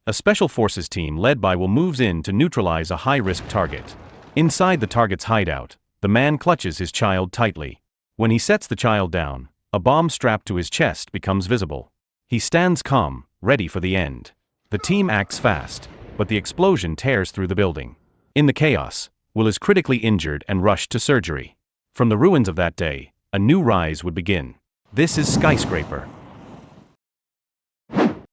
A special forces team led by Will moves in to neutralize a high-risk target. Inside the target's hideout, the man clutches his child tightly. When he sets the child down, a bomb strapped to his chest becomes visible. He stands calm, ready for the end. The team acts fast, but the explosion tears through the building. In the chaos, Will is critically injured and rushed to surgery. From the ruins of that day, a new rise would begin. This is Skyscraper.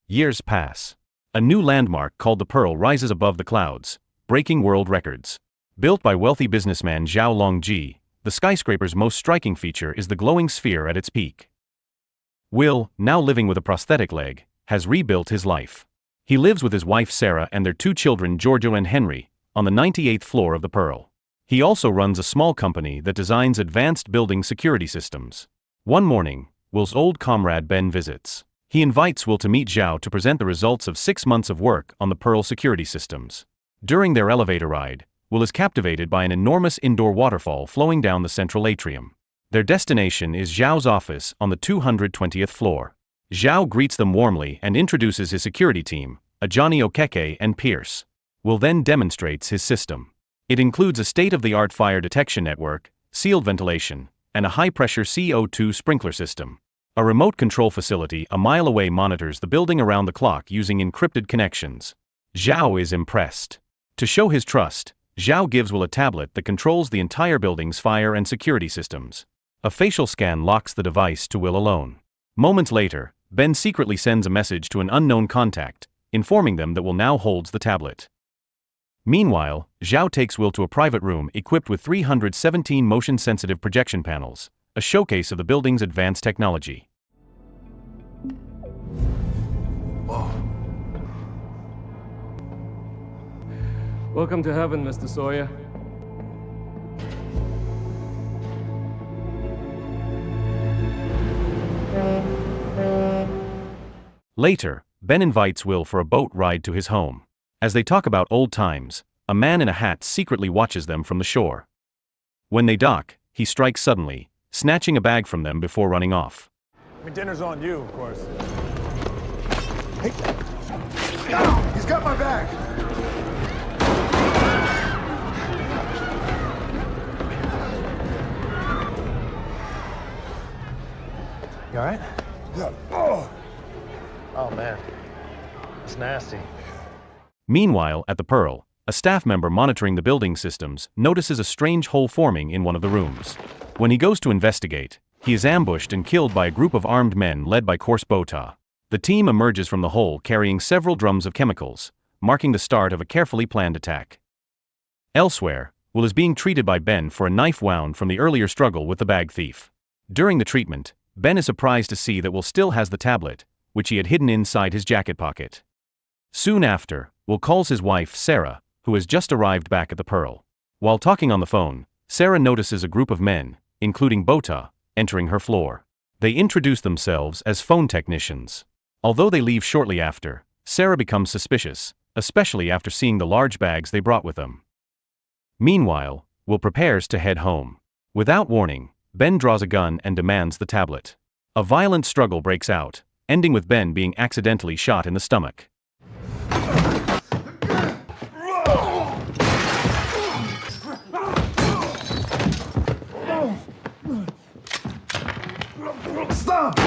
Years pass. A new landmark called the Pearl rises above the clouds, breaking world records. Built by wealthy businessman Zhao Longji, the skyscraper's most striking feature is the glowing sphere at its peak. Will, now living with a prosthetic leg, has rebuilt his life. He lives with his wife Sarah and their 2 children Giorgio and Henry, on the 98th floor of the Pearl. He also runs a small company that designs advanced building security systems. One morning, Will's old comrade Ben visits. He invites Will to meet Zhao to present the results of 6 months of work on the Pearl security systems. During their elevator ride, Will is captivated by an enormous indoor waterfall flowing down the central atrium. Their destination is Zhao's office on the 220th floor. Zhao greets them warmly and introduces his security team, Ajani Okeke and Pierce. Will then demonstrates his system. It includes a state-of-the-art fire detection network, sealed ventilation, and a high-pressure CO2 sprinkler system. A remote control facility a mile away monitors the building around the clock using encrypted connections. Zhao is impressed. To show his trust, Zhao gives Will a tablet that controls the entire building's fire and security systems. A facial scan locks the device to Will alone. Moments later, Ben secretly sends a message to an unknown contact, informing them that Will now holds the tablet. Meanwhile, Zhao takes Will to a private room equipped with 317 motion-sensitive projection panels, a showcase of the building's advanced technology. Whoa. Welcome to heaven, Mr. Sawyer. Later, Ben invites Will for a boat ride to his home. As they talk about old times, a man in a hat secretly watches them from the shore. When they dock, he strikes suddenly, snatching a bag from them before running off. I mean, dinner's on you, of course. Hey! No! He's got my bag! You alright? Yeah. Oh, man. It's nasty. Meanwhile, at the Pearl, a staff member monitoring the building systems notices a strange hole forming in one of the rooms. When he goes to investigate, he is ambushed and killed by a group of armed men led by Corse Bota. The team emerges from the hole carrying several drums of chemicals, marking the start of a carefully planned attack. Elsewhere, Will is being treated by Ben for a knife wound from the earlier struggle with the bag thief. During the treatment, Ben is surprised to see that Will still has the tablet, which he had hidden inside his jacket pocket. Soon after, Will calls his wife Sarah, who has just arrived back at the Pearl. While talking on the phone, Sarah notices a group of men, including Bota, entering her floor. They introduce themselves as phone technicians. Although they leave shortly after, Sarah becomes suspicious, especially after seeing the large bags they brought with them. Meanwhile, Will prepares to head home. Without warning, Ben draws a gun and demands the tablet. A violent struggle breaks out, ending with Ben being accidentally shot in the stomach. Stop!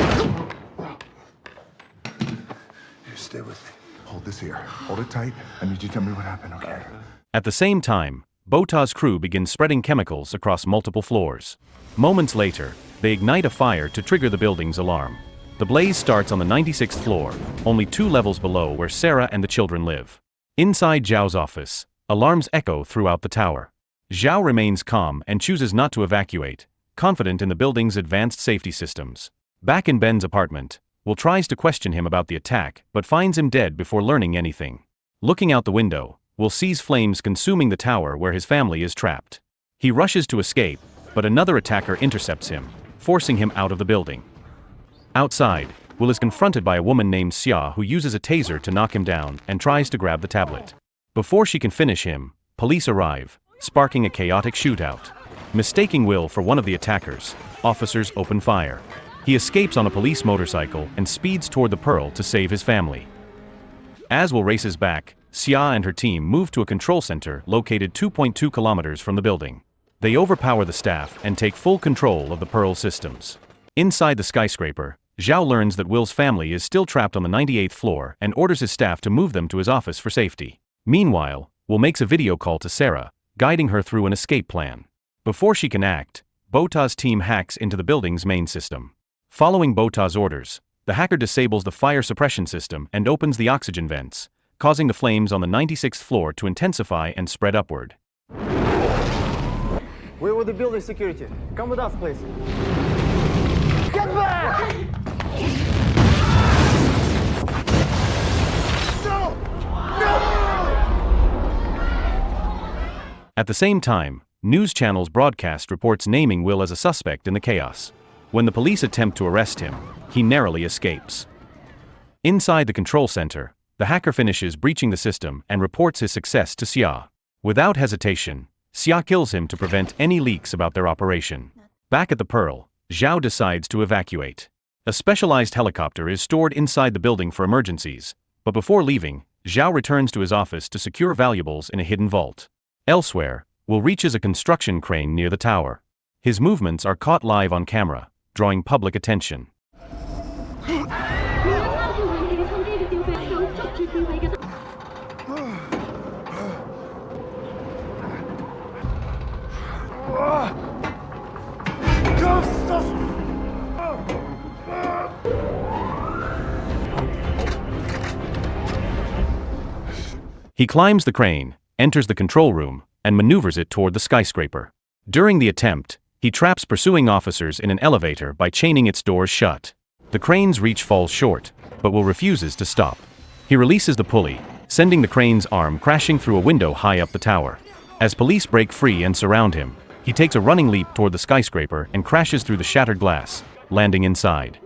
You stay with me. Hold this here. Hold it tight. I need you to tell me what happened, okay? At the same time, Bota's crew begins spreading chemicals across multiple floors. Moments later, they ignite a fire to trigger the building's alarm. The blaze starts on the 96th floor, only 2 levels below where Sarah and the children live. Inside Zhao's office, alarms echo throughout the tower. Zhao remains calm and chooses not to evacuate, confident in the building's advanced safety systems. Back in Ben's apartment, Will tries to question him about the attack but finds him dead before learning anything. Looking out the window, Will sees flames consuming the tower where his family is trapped. He rushes to escape, but another attacker intercepts him, forcing him out of the building. Outside, Will is confronted by a woman named Xia who uses a taser to knock him down and tries to grab the tablet. Before she can finish him, police arrive, sparking a chaotic shootout. Mistaking Will for one of the attackers, officers open fire. He escapes on a police motorcycle and speeds toward the Pearl to save his family. As Will races back, Xia and her team move to a control center located 2.2 kilometers from the building. They overpower the staff and take full control of the Pearl systems. Inside the skyscraper, Zhao learns that Will's family is still trapped on the 98th floor and orders his staff to move them to his office for safety. Meanwhile, Will makes a video call to Sarah, guiding her through an escape plan. Before she can act, Bota's team hacks into the building's main system. Following Bota's orders, the hacker disables the fire suppression system and opens the oxygen vents, causing the flames on the 96th floor to intensify and spread upward. We will the building security. Come with us, please. Get back! No! No! At the same time, news channels broadcast reports naming Will as a suspect in the chaos. When the police attempt to arrest him, he narrowly escapes. Inside the control center, the hacker finishes breaching the system and reports his success to Xia. Without hesitation, Xia kills him to prevent any leaks about their operation. Back at the Pearl, Zhao decides to evacuate. A specialized helicopter is stored inside the building for emergencies, but before leaving, Zhao returns to his office to secure valuables in a hidden vault. Elsewhere, Will reaches a construction crane near the tower. His movements are caught live on camera, drawing public attention. He climbs the crane, enters the control room, and maneuvers it toward the skyscraper. During the attempt, he traps pursuing officers in an elevator by chaining its doors shut. The crane's reach falls short, but Will refuses to stop. He releases the pulley, sending the crane's arm crashing through a window high up the tower. As police break free and surround him, he takes a running leap toward the skyscraper and crashes through the shattered glass, landing inside.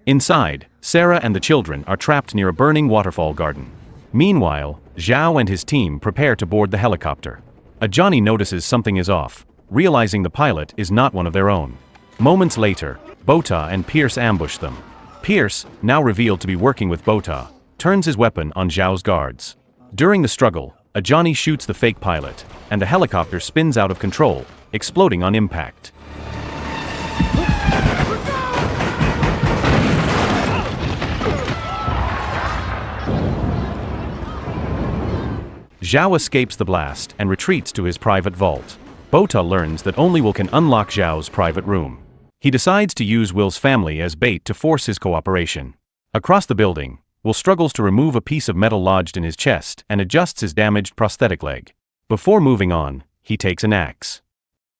Inside, Sarah and the children are trapped near a burning waterfall garden. Meanwhile, Zhao and his team prepare to board the helicopter. Johnny notices something is off, realizing the pilot is not one of their own. Moments later, Bota and Pierce ambush them. Pierce, now revealed to be working with Bota, turns his weapon on Zhao's guards. During the struggle, Johnny shoots the fake pilot, and the helicopter spins out of control, exploding on impact. Zhao escapes the blast and retreats to his private vault. Bota learns that only Will can unlock Zhao's private room. He decides to use Will's family as bait to force his cooperation. Across the building, Will struggles to remove a piece of metal lodged in his chest and adjusts his damaged prosthetic leg. Before moving on, he takes an axe.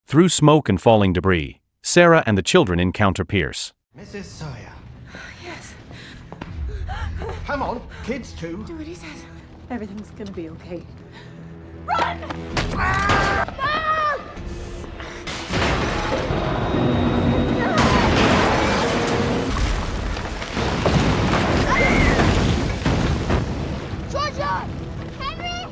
Through smoke and falling debris, Sarah and the children encounter Pierce. Mrs. Sawyer. Yes. Come on, kids too. Do what he says. Everything's gonna be okay. Georgia! Henry!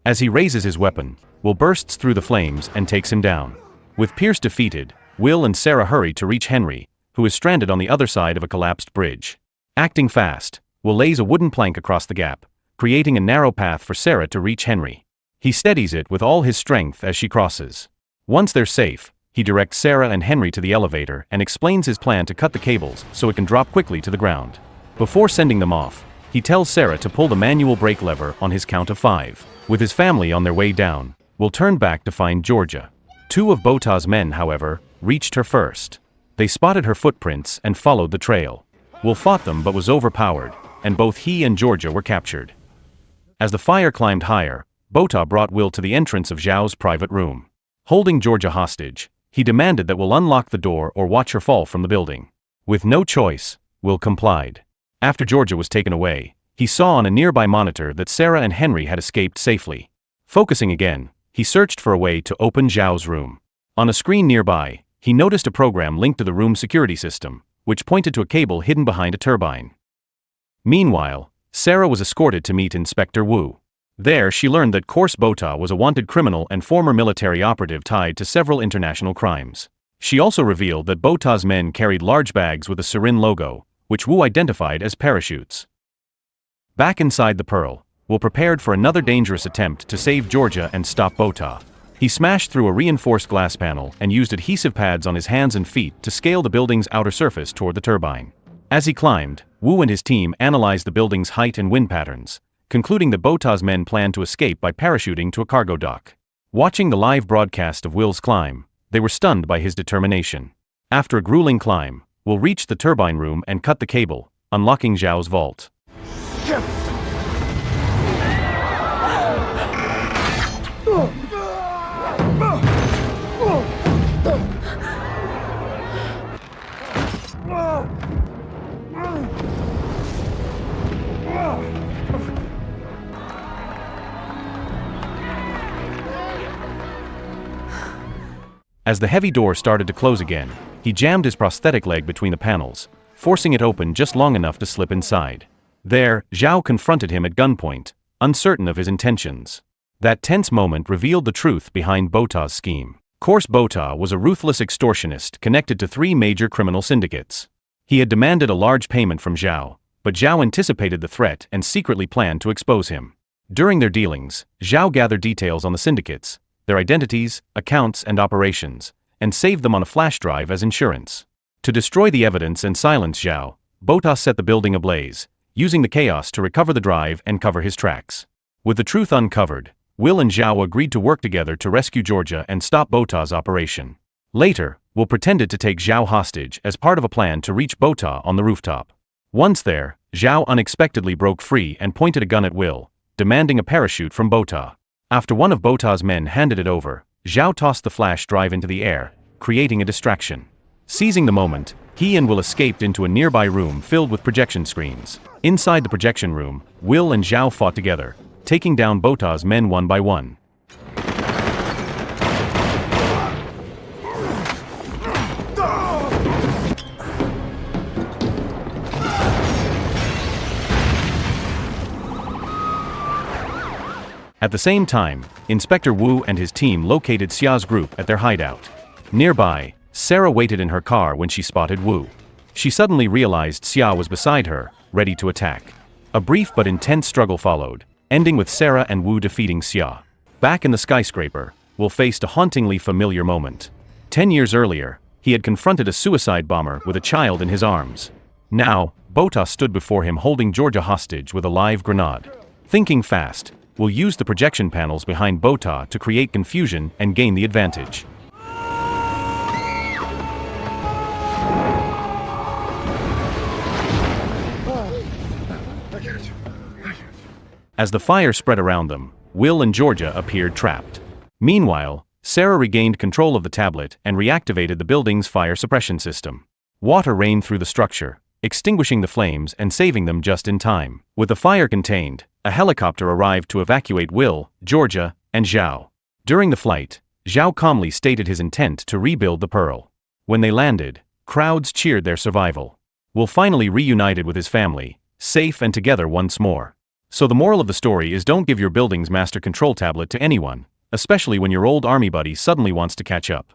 As he raises his weapon, Will bursts through the flames and takes him down. With Pierce defeated, Will and Sarah hurry to reach Henry, who is stranded on the other side of a collapsed bridge. Acting fast, Will lays a wooden plank across the gap, creating a narrow path for Sarah to reach Henry. He steadies it with all his strength as she crosses. Once they're safe, he directs Sarah and Henry to the elevator and explains his plan to cut the cables so it can drop quickly to the ground. Before sending them off, he tells Sarah to pull the manual brake lever on his count of 5. With his family on their way down, Will turn back to find Georgia. 2 of Bota's men, however, reached her first. They spotted her footprints and followed the trail. Will fought them but was overpowered, and both he and Georgia were captured. As the fire climbed higher, Bota brought Will to the entrance of Zhao's private room. Holding Georgia hostage, he demanded that Will unlock the door or watch her fall from the building. With no choice, Will complied. After Georgia was taken away, he saw on a nearby monitor that Sarah and Henry had escaped safely. Focusing again, he searched for a way to open Zhao's room. On a screen nearby, he noticed a program linked to the room's security system, which pointed to a cable hidden behind a turbine. Meanwhile, Sarah was escorted to meet Inspector Wu. There she learned that Kors Bota was a wanted criminal and former military operative tied to several international crimes. She also revealed that Bota's men carried large bags with a Sirin logo, which Wu identified as parachutes. Back inside the Pearl, Wu prepared for another dangerous attempt to save Georgia and stop Bota. He smashed through a reinforced glass panel and used adhesive pads on his hands and feet to scale the building's outer surface toward the turbine. As he climbed, Wu and his team analyzed the building's height and wind patterns, concluding that Bota's men planned to escape by parachuting to a cargo dock. Watching the live broadcast of Will's climb, they were stunned by his determination. After a grueling climb, Will reached the turbine room and cut the cable, unlocking Zhao's vault. As the heavy door started to close again, he jammed his prosthetic leg between the panels, forcing it open just long enough to slip inside. There, Zhao confronted him at gunpoint, uncertain of his intentions. That tense moment revealed the truth behind Bota's scheme. Kors Bota was a ruthless extortionist connected to 3 major criminal syndicates. He had demanded a large payment from Zhao, but Zhao anticipated the threat and secretly planned to expose him. During their dealings, Zhao gathered details on the syndicates, their identities, accounts, and operations, and saved them on a flash drive as insurance. To destroy the evidence and silence Zhao, Bota set the building ablaze, using the chaos to recover the drive and cover his tracks. With the truth uncovered, Will and Zhao agreed to work together to rescue Georgia and stop Bota's operation. Later, Will pretended to take Zhao hostage as part of a plan to reach Bota on the rooftop. Once there, Zhao unexpectedly broke free and pointed a gun at Will, demanding a parachute from Bota. After one of Bota's men handed it over, Zhao tossed the flash drive into the air, creating a distraction. Seizing the moment, he and Will escaped into a nearby room filled with projection screens. Inside the projection room, Will and Zhao fought together, taking down Bota's men one by one. At the same time, Inspector Wu and his team located Xia's group at their hideout. Nearby, Sarah waited in her car when she spotted Wu. She suddenly realized Xia was beside her, ready to attack. A brief but intense struggle followed, ending with Sarah and Wu defeating Xia. Back in the skyscraper, Wu faced a hauntingly familiar moment. 10 years earlier, he had confronted a suicide bomber with a child in his arms. Now, Bota stood before him holding Georgia hostage with a live grenade. Thinking fast, Will use the projection panels behind Bota to create confusion and gain the advantage. As the fire spread around them, Will and Georgia appeared trapped. Meanwhile, Sarah regained control of the tablet and reactivated the building's fire suppression system. Water rained through the structure, extinguishing the flames and saving them just in time. With the fire contained, a helicopter arrived to evacuate Will, Georgia, and Zhao. During the flight, Zhao calmly stated his intent to rebuild the Pearl. When they landed, crowds cheered their survival. Will finally reunited with his family, safe and together once more. So the moral of the story is don't give your building's master control tablet to anyone, especially when your old army buddy suddenly wants to catch up.